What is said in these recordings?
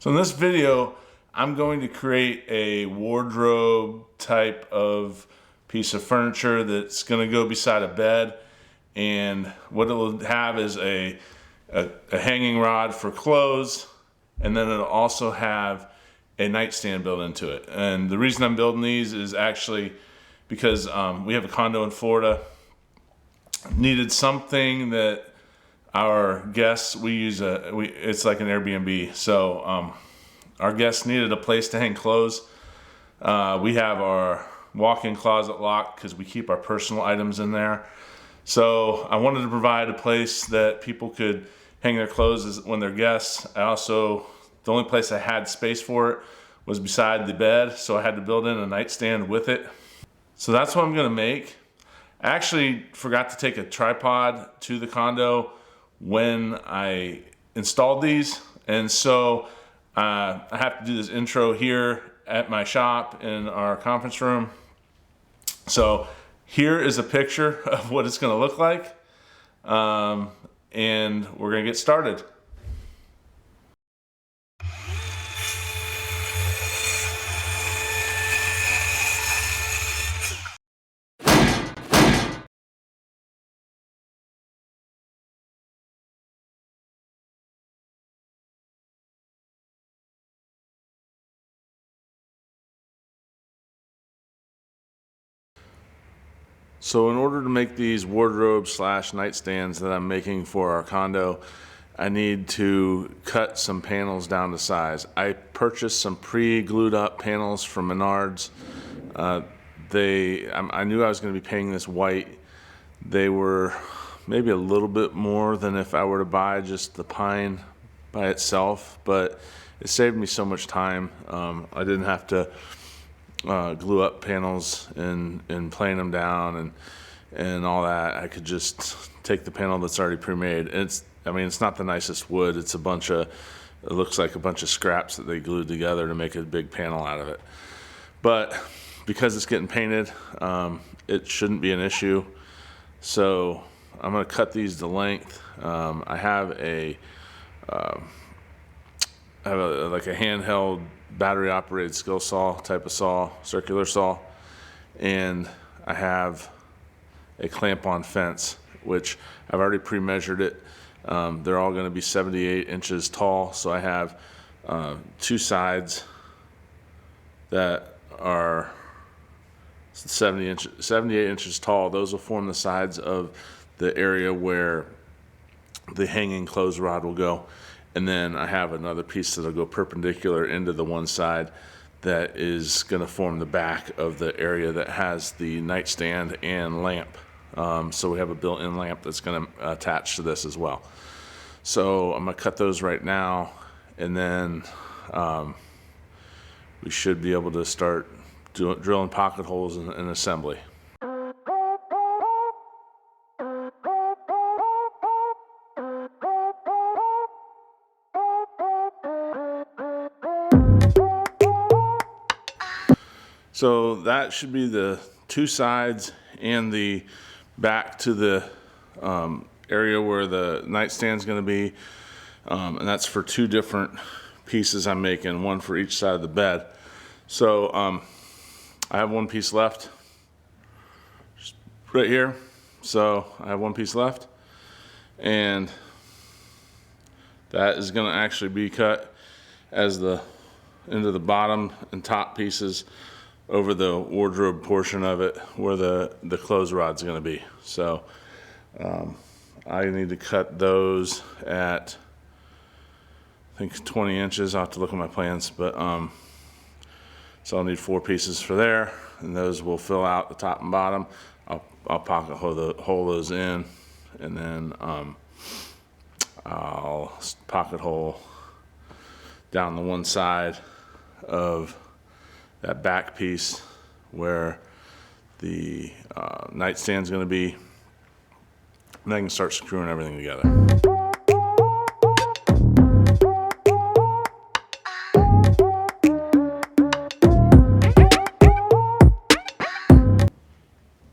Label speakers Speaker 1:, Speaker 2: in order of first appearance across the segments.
Speaker 1: So in this video, I'm going to create a wardrobe type of piece of furniture that's going to go beside a bed. And what it'll have is a hanging rod for clothes, and then it'll also have a nightstand built into it. And the reason I'm building these is actually because we have a condo in Florida. Needed something that our guests, it's like an Airbnb. So our guests needed a place to hang clothes. We have our walk-in closet locked because we keep our personal items in there. So I wanted to provide a place that people could hang their clothes when they're guests. The only place I had space for it was beside the bed, so I had to build in a nightstand with it. So that's what I'm gonna make. I actually forgot to take a tripod to the condo when I installed these, and so I have to do this intro here at my shop in our conference room. So here is a picture of what it's going to look like, and we're going to get started. So in order to make these wardrobe slash nightstands that I'm making for our condo, I need to cut some panels down to size. I purchased some pre-glued up panels from Menards. I knew I was going to be painting this white. They were maybe a little bit more than if I were to buy just the pine by itself, but it saved me so much time. I didn't have to glue up panels and plane them down and all that. I could just take the panel that's already pre-made. It's not the nicest wood. It looks like a bunch of scraps that they glued together to make a big panel out of it. But because it's getting painted, it shouldn't be an issue. So I'm gonna cut these to length. I have a handheld battery operated skill saw type of saw, circular saw, and I have a clamp on fence, which I've already pre-measured it. They're all going to be 78 inches tall, so I have two sides that are 78 inches tall. Those will form the sides of the area where the hanging clothes rod will go. And then I have another piece that'll go perpendicular into the one side that is going to form the back of the area that has the nightstand and lamp. So we have a built-in lamp that's going to attach to this as well. So I'm going to cut those right now, and then we should be able to start drilling pocket holes in assembly. So that should be the two sides and the back to the area where the nightstand's going to be, and that's for two different pieces I'm making, one for each side of the bed. So I have one piece left, just right here. So I have one piece left, and that is going to actually be cut as into the bottom and top pieces over the wardrobe portion of it where the clothes rod's going to be. So I need to cut those at, I think, 20 inches. I'll have to look at my plans, but so I'll need 4 pieces for there, and those will fill out the top and bottom. I'll pocket hole those in, and then I'll pocket hole down the one side of that back piece where the nightstand's going to be, and I can start screwing everything together.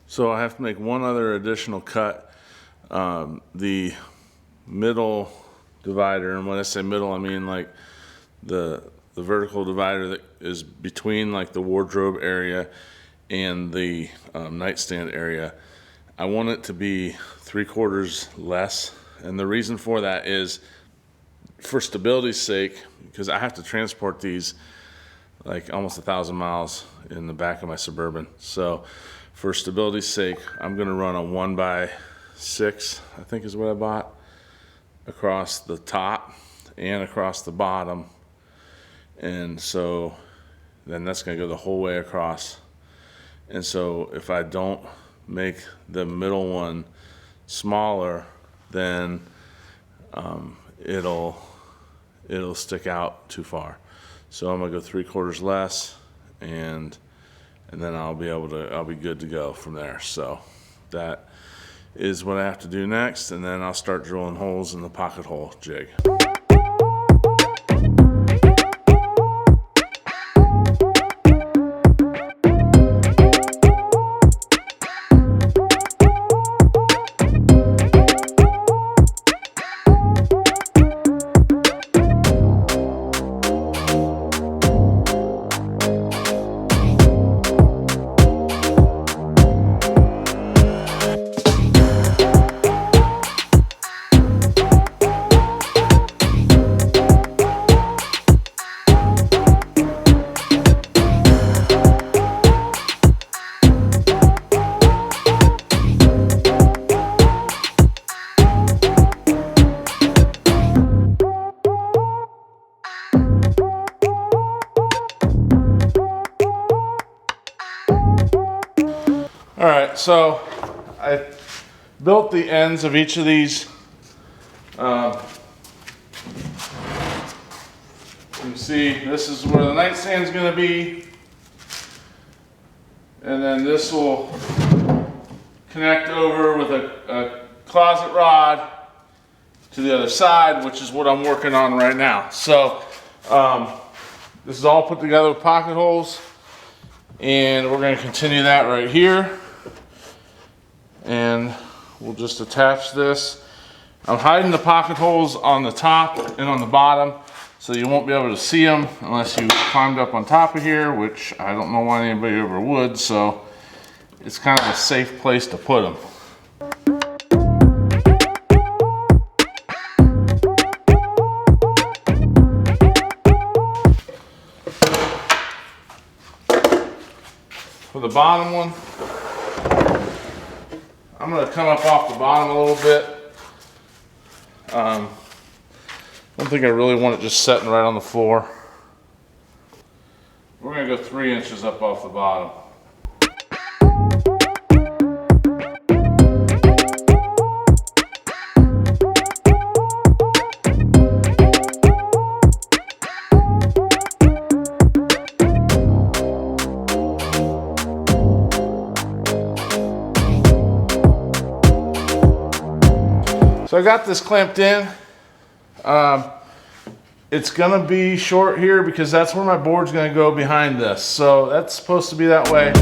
Speaker 1: So I have to make one other additional cut. The middle divider, and when I say middle, I mean like the vertical divider that is between like the wardrobe area and the nightstand area, I want it to be 3/4 less. And the reason for that is for stability's sake, because I have to transport these like almost 1,000 miles in the back of my Suburban. So for stability's sake, I'm gonna run a 1x6, I think is what I bought, across the top and across the bottom. And so then that's gonna go the whole way across. And so if I don't make the middle one smaller, then it'll stick out too far. So I'm gonna go 3/4 less, and then I'll be good to go from there. So that is what I have to do next, and then I'll start drilling holes in the pocket hole jig. All right, so I built the ends of each of these. You can see this is where the nightstand's gonna be. And then this will connect over with a closet rod to the other side, which is what I'm working on right now. So this is all put together with pocket holes, and we're gonna continue that right here. And we'll just attach this. I'm hiding the pocket holes on the top and on the bottom, so you won't be able to see them unless you climbed up on top of here, which I don't know why anybody ever would, so it's kind of a safe place to put them. For the bottom one, I'm going to come up off the bottom a little bit. I don't think I really want it just sitting right on the floor. We're going to go 3 inches up off the bottom. So I got this clamped in. It's gonna be short here because that's where my board's gonna go behind this. So that's supposed to be that way.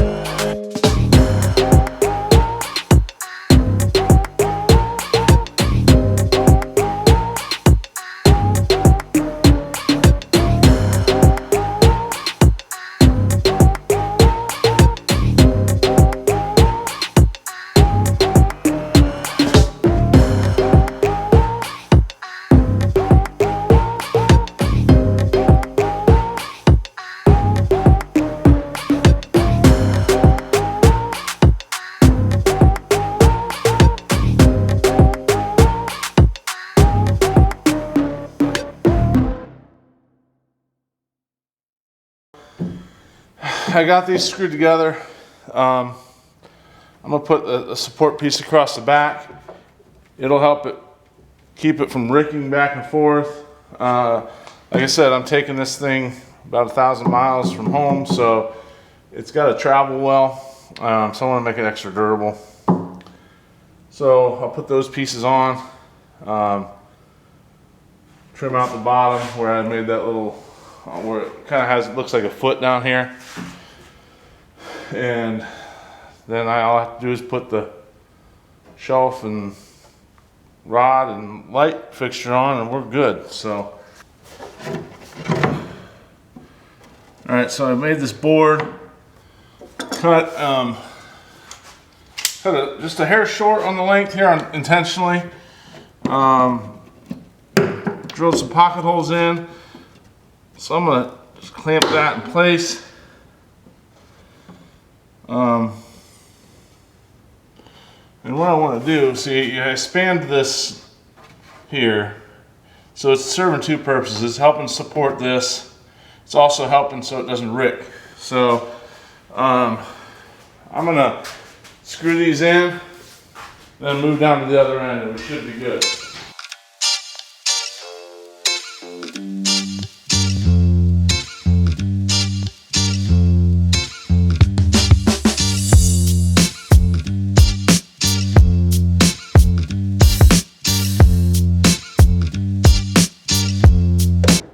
Speaker 1: I got these screwed together. I'm gonna put a support piece across the back. It'll help it keep it from ricking back and forth. Like I said, I'm taking this thing about 1,000 miles from home, so it's got to travel well. So I want to make it extra durable. So I'll put those pieces on. Trim out the bottom where I made that little, where it kind of has, looks like a foot down here. And then all I have to do is put the shelf and rod and light fixture on and we're good. So right, so I made this board, cut just a hair short on the length here intentionally. Drilled some pocket holes in. So I'm gonna just clamp that in place. And what I want to do, see, I spanned this here. So it's serving two purposes. It's helping support this. It's also helping so it doesn't rick. So I'm gonna screw these in, then move down to the other end and we should be good.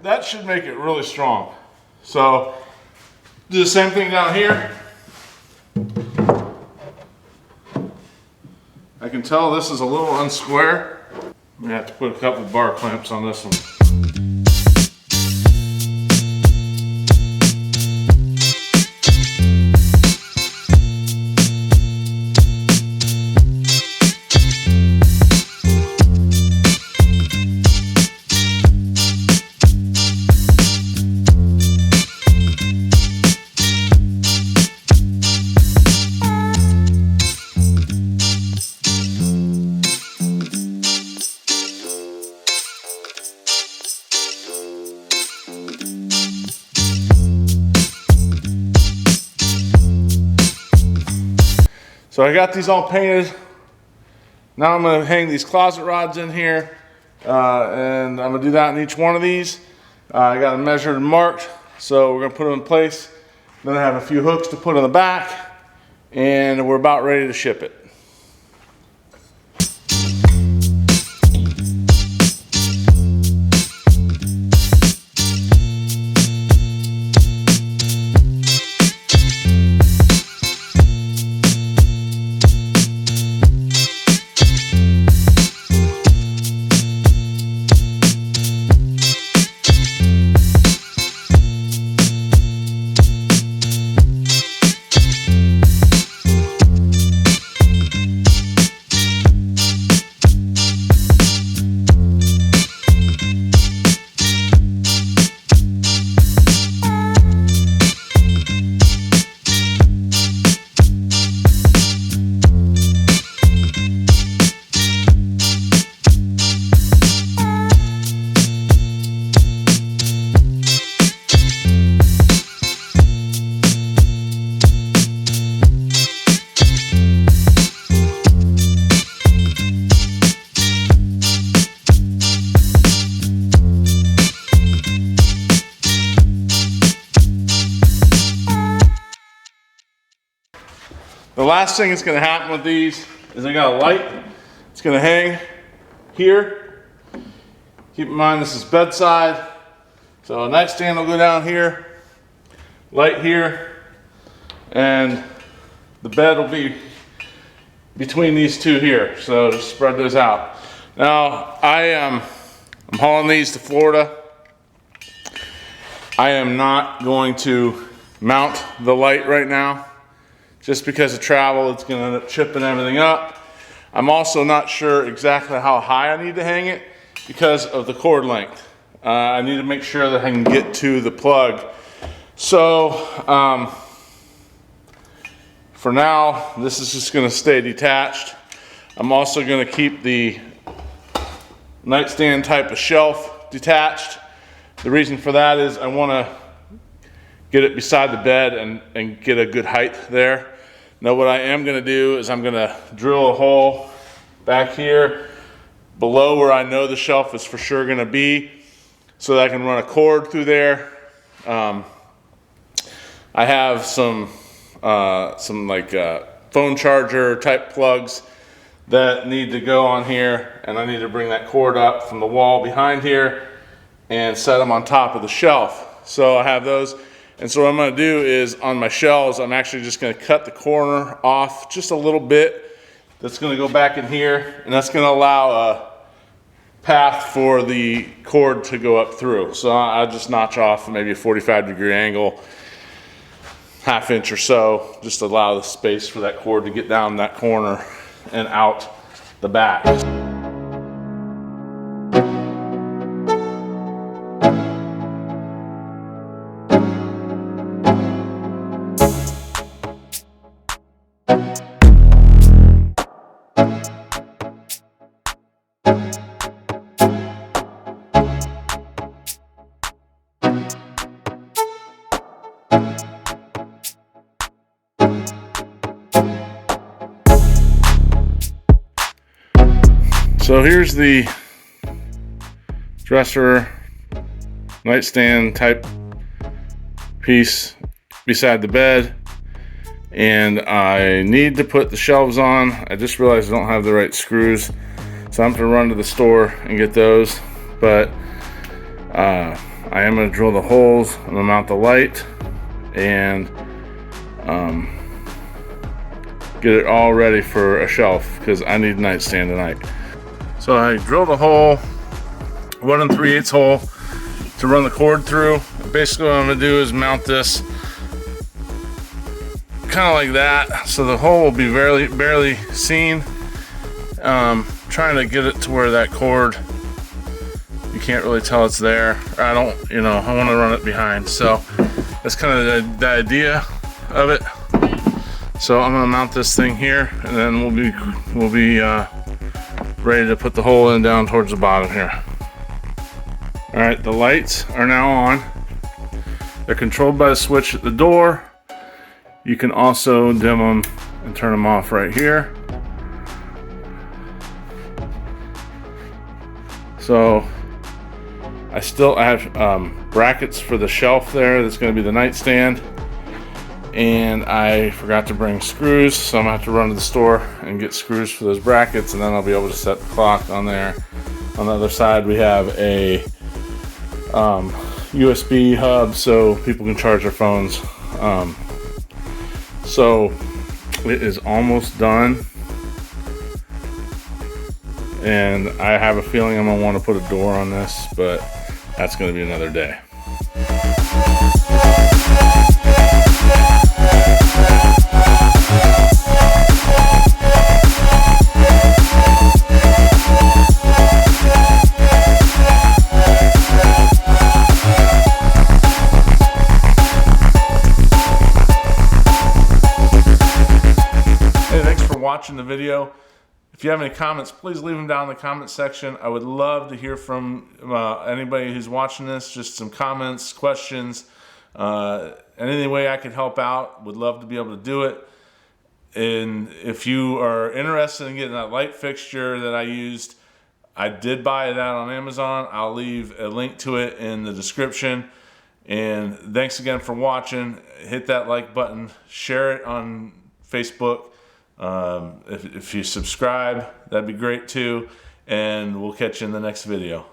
Speaker 1: That should make it really strong. So do the same thing down here. I can tell this is a little unsquare. I'm gonna have to put a couple bar clamps on this one. So I got these all painted. Now I'm gonna hang these closet rods in here, and I'm gonna do that in each one of these. I got them measured and marked, so we're gonna put them in place. Then I have a few hooks to put on the back, and we're about ready to ship it. The last thing that's going to happen with these is I got a light. It's going to hang here. Keep in mind this is bedside. So a nightstand will go down here, light here, and the bed will be between these two here. So just spread those out. Now I'm hauling these to Florida. I am not going to mount the light right now. Just because of travel, it's gonna end up chipping everything up. I'm also not sure exactly how high I need to hang it because of the cord length. I need to make sure that I can get to the plug. So, for now, this is just gonna stay detached. I'm also gonna keep the nightstand type of shelf detached. The reason for that is I wanna get it beside the bed and get a good height there. Now what I am gonna do is I'm gonna drill a hole back here below where I know the shelf is for sure gonna be so that I can run a cord through there. I have some like phone charger type plugs that need to go on here, and I need to bring that cord up from the wall behind here and set them on top of the shelf. So I have those. And so what I'm gonna do is on my shelves, I'm actually just gonna cut the corner off just a little bit. That's gonna go back in here, and that's gonna allow a path for the cord to go up through. So I just notch off maybe a 45-degree angle 1/2 inch or so, just to allow the space for that cord to get down that corner and out the back. So here's the dresser nightstand type piece beside the bed, and I need to put the shelves on. I just realized I don't have the right screws, so I'm gonna run to the store and get those. But I am gonna drill the holes, I'm gonna mount the light, and get it all ready for a shelf because I need a nightstand tonight. So I drilled a hole, 1 3/8 hole, to run the cord through. Basically what I'm gonna do is mount this kind of like that, so the hole will be barely seen. Trying to get it to where that cord, you can't really tell it's there. I don't, I want to run it behind. So that's kind of the idea of it. So I'm gonna mount this thing here, and then we'll be ready to put the hole in down towards the bottom here. All right, the lights are now on. They're controlled by the switch at the door. You can also dim them and turn them off right here. So I still have brackets for the shelf there. That's going to be the nightstand. And I forgot to bring screws, so I'm gonna have to run to the store and get screws for those brackets, and then I'll be able to set the clock on there. On the other side, we have a USB hub so people can charge their phones. So it is almost done, and I have a feeling I'm gonna want to put a door on this, but that's gonna be another day. Watching the video. If you have any comments, please leave them down in the comment section. I would love to hear from anybody who's watching this, just some comments, questions, any way I could help out, would love to be able to do it. And if you are interested in getting that light fixture that I used, I did buy that on Amazon. I'll leave a link to it in the description. And thanks again for watching. Hit that like button, share it on Facebook. If you subscribe, that'd be great too, and we'll catch you in the next video.